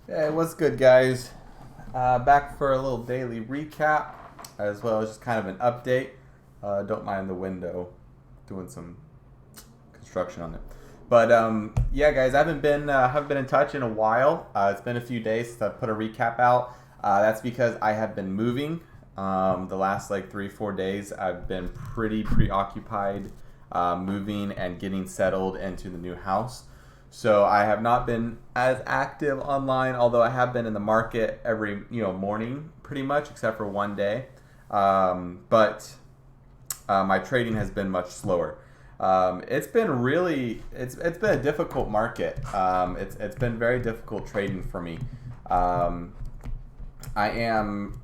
Hey, what's good, guys? Back for a little daily recap, as well as just kind of an update. Don't mind the window, doing some construction on it. But yeah, guys, I haven't been in touch in a while. It's been a few days since I put a recap out. That's because I have been moving. The last like 3-4 days, I've been pretty preoccupied moving and getting settled into the new house. So I have not been as active online, although I have been in the market every morning pretty much, except for one day. But my trading has been much slower. It's been a difficult market. It's been very difficult trading for me. Um, I am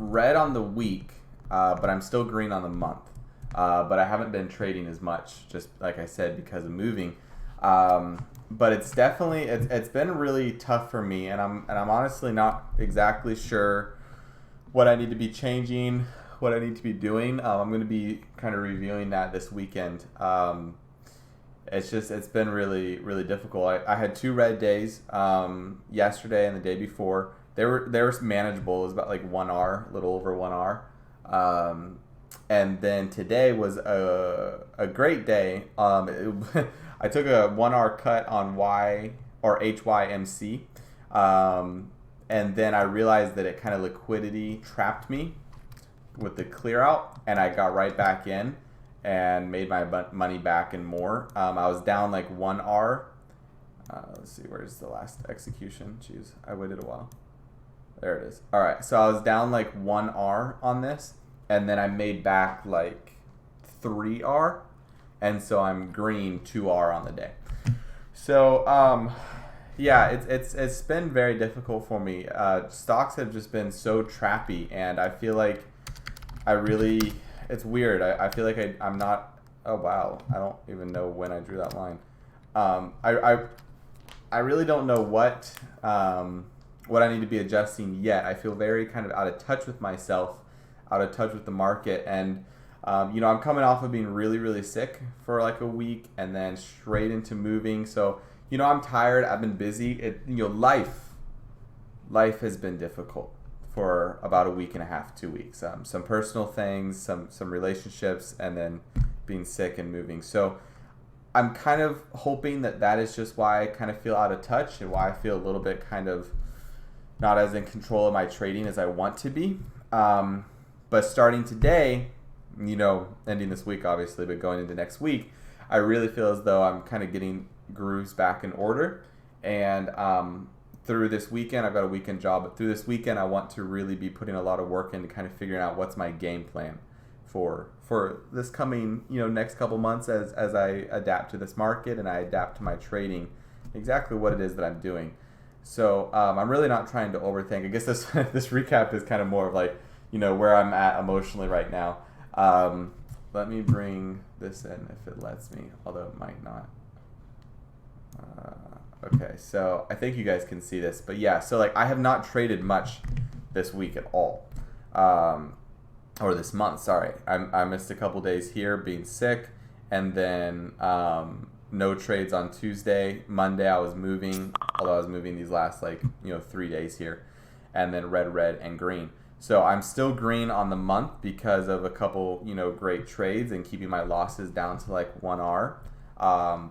red on the week, but I'm still green on the month. But I haven't been trading as much, just like I said, because of moving. But it's been really tough for me, and I'm honestly not exactly sure what I need to be changing, what I need to be doing. I'm going to be kind of reviewing that this weekend. It's been really difficult. I had two red days, yesterday and the day before. They were manageable. It was about like 1 hour, a little over 1 hour. And then today was a great day. I took a 1 hour cut on HYMC, and then I realized that it kind of liquidity trapped me with the clear out, and I got right back in and made my money back and more. I was down like 1 hour. Let's see, where's the last execution? Jeez, I waited a while. There it is. All right, so I was down like 1 hour on this, and then I made back like 3 hour, and so I'm green 2 hour on the day. So yeah, it's been very difficult for me. Stocks have just been so trappy, and I feel like it's weird. I feel like I'm not. Oh wow, I don't even know when I drew that line. I really don't know what I need to be adjusting yet. I feel very kind of out of touch with myself, out of touch with the market, and I'm coming off of being really sick for like a week, and then straight into moving. So I'm tired. I've been busy. Life has been difficult for about a week and a half, 2 weeks. Some personal things, some relationships, and then being sick and moving. So I'm kind of hoping that is just why I kind of feel out of touch, and why I feel a little bit kind of not as in control of my trading as I want to be. But starting today, ending this week obviously, but going into next week, I really feel as though I'm kind of getting grooves back in order. And through this weekend, I've got a weekend job, but through this weekend, I want to really be putting a lot of work into kind of figuring out what's my game plan for this coming next couple months as I adapt to this market and I adapt to my trading, exactly what it is that I'm doing. So I'm really not trying to overthink. I guess this this recap is kind of more of like where I'm at emotionally right now. Let me bring this in if it lets me, although it might not. Okay, so I think you guys can see this, but yeah, so like I have not traded much this week at all, or this month. Sorry, I missed a couple days here being sick, and then no trades on Tuesday. Monday I was moving, although I was moving these last 3 days here, and then red, and green. So I'm still green on the month because of a couple great trades and keeping my losses down to like 1 hour.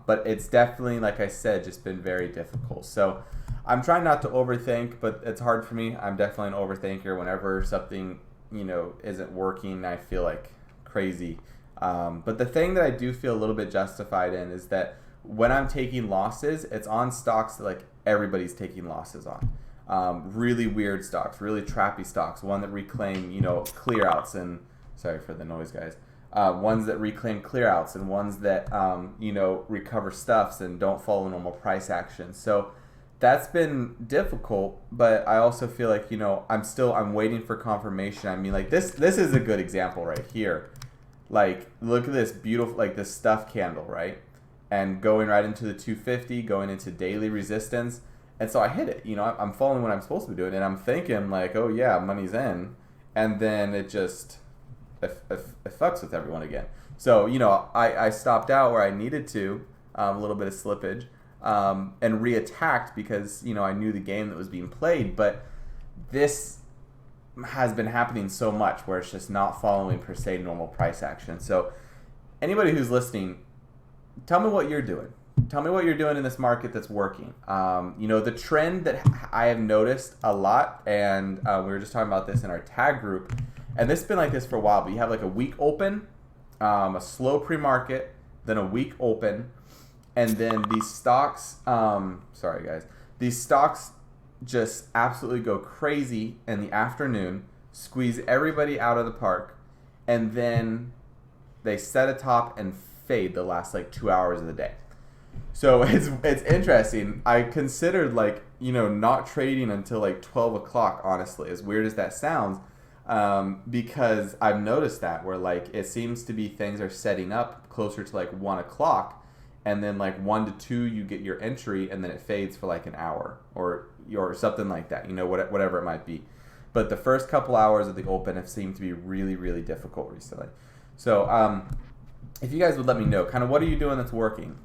But it's definitely, like I said, just been very difficult. So I'm trying not to overthink, but it's hard for me. I'm definitely an overthinker. Whenever something isn't working, I feel like crazy. But the thing that I do feel a little bit justified in is that when I'm taking losses, it's on stocks that like everybody's taking losses on. Really weird stocks, really trappy stocks, one that reclaim, clear outs, and sorry for the noise, guys. Ones that reclaim clear outs, and ones that, recover stuffs and don't follow normal price action. So that's been difficult, but I also feel like, I'm waiting for confirmation. I mean, like this is a good example right here. Like, look at this beautiful, like this stuff candle, right? And going right into the 250, going into daily resistance. And so I hit it, I'm following what I'm supposed to be doing, and I'm thinking like, oh yeah, money's in, and then it just, it fucks with everyone again. So, I stopped out where I needed to, a little bit of slippage, and reattacked because, you know, I knew the game that was being played. But this has been happening so much where it's just not following per se normal price action. So anybody who's listening, tell me what you're doing. Tell me what you're doing in this market that's working. You know, the trend that I have noticed a lot, and we were just talking about this in our tag group, and this has been like this for a while, but you have like a week open, a slow pre-market, then a week open, and then these stocks, sorry guys, these stocks just absolutely go crazy in the afternoon, squeeze everybody out of the park, and then they set a top and fade the last like 2 hours of the day. So it's interesting. I considered, like, you know, not trading until like 12 o'clock, honestly, as weird as that sounds, because I've noticed that where like it seems to be things are setting up closer to like 1 o'clock, and then like 1 to 2 you get your entry, and then it fades for like an hour or something like that, you know, whatever it might be. But the first couple hours of the open have seemed to be really, really difficult recently. So if you guys would let me know, kind of what are you doing that's working?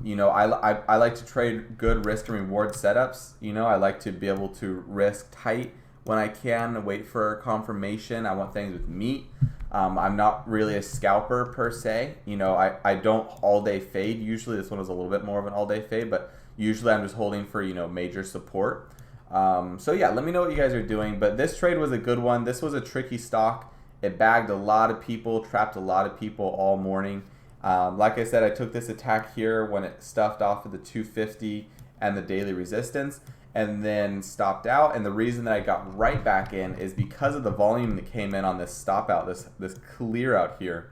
You know, I like to trade good risk and reward setups. You know, I like to be able to risk tight when I can, wait for confirmation. I want things with meat. I'm not really a scalper per se. You know, I don't all day fade. Usually this one was a little bit more of an all day fade, but usually I'm just holding for, you know, major support. So yeah, let me know what you guys are doing. But this trade was a good one. This was a tricky stock. It bagged a lot of people, trapped a lot of people all morning. Like I said, I took this attack here when it stuffed off of the 250 and the daily resistance, and then stopped out. And the reason that I got right back in is because of the volume that came in on this stop out, this clear out here.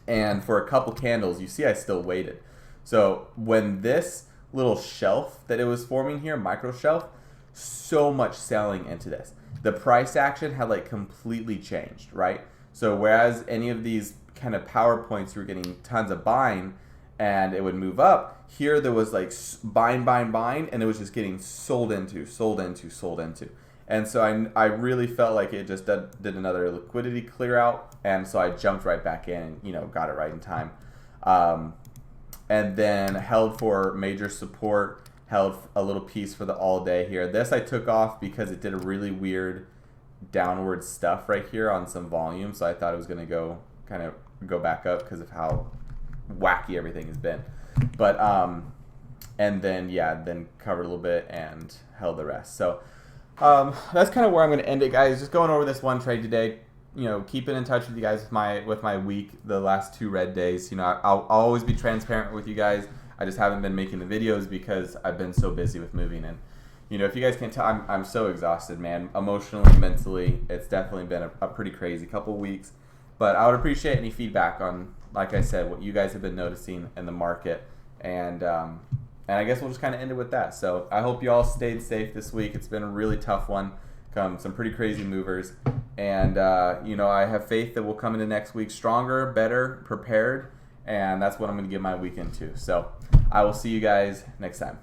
And for a couple candles, you see I still waited. So when this little shelf that it was forming here, micro shelf, so much selling into this. The price action had like completely changed, right? So whereas any of these kind of PowerPoints you were getting tons of buying and it would move up, here there was like buying, and it was just getting sold into. And so I really felt like it just did another liquidity clear out, and so I jumped right back in and, you know, got it right in time. And then held for major support, held a little piece for the all day here. This I took off because it did a really weird downward stuff right here on some volume, so I thought it was going to go back up because of how wacky everything has been. But and then then covered a little bit and held the rest. So that's kind of where I'm going to end it, guys. Just going over this one trade today. You know, keeping in touch with you guys with my week, the last 2 red days. You know, I'll always be transparent with you guys. I just haven't been making the videos because I've been so busy with moving. And, you know, if you guys can't tell, I'm so exhausted, man. Emotionally, mentally, it's definitely been a pretty crazy couple weeks. But I would appreciate any feedback on, like I said, what you guys have been noticing in the market. And I guess we'll just kind of end it with that. So I hope you all stayed safe this week. It's been a really tough one. Some pretty crazy movers. And, you know, I have faith that we'll come into next week stronger, better, prepared. And that's what I'm going to give my weekend to. So I will see you guys next time.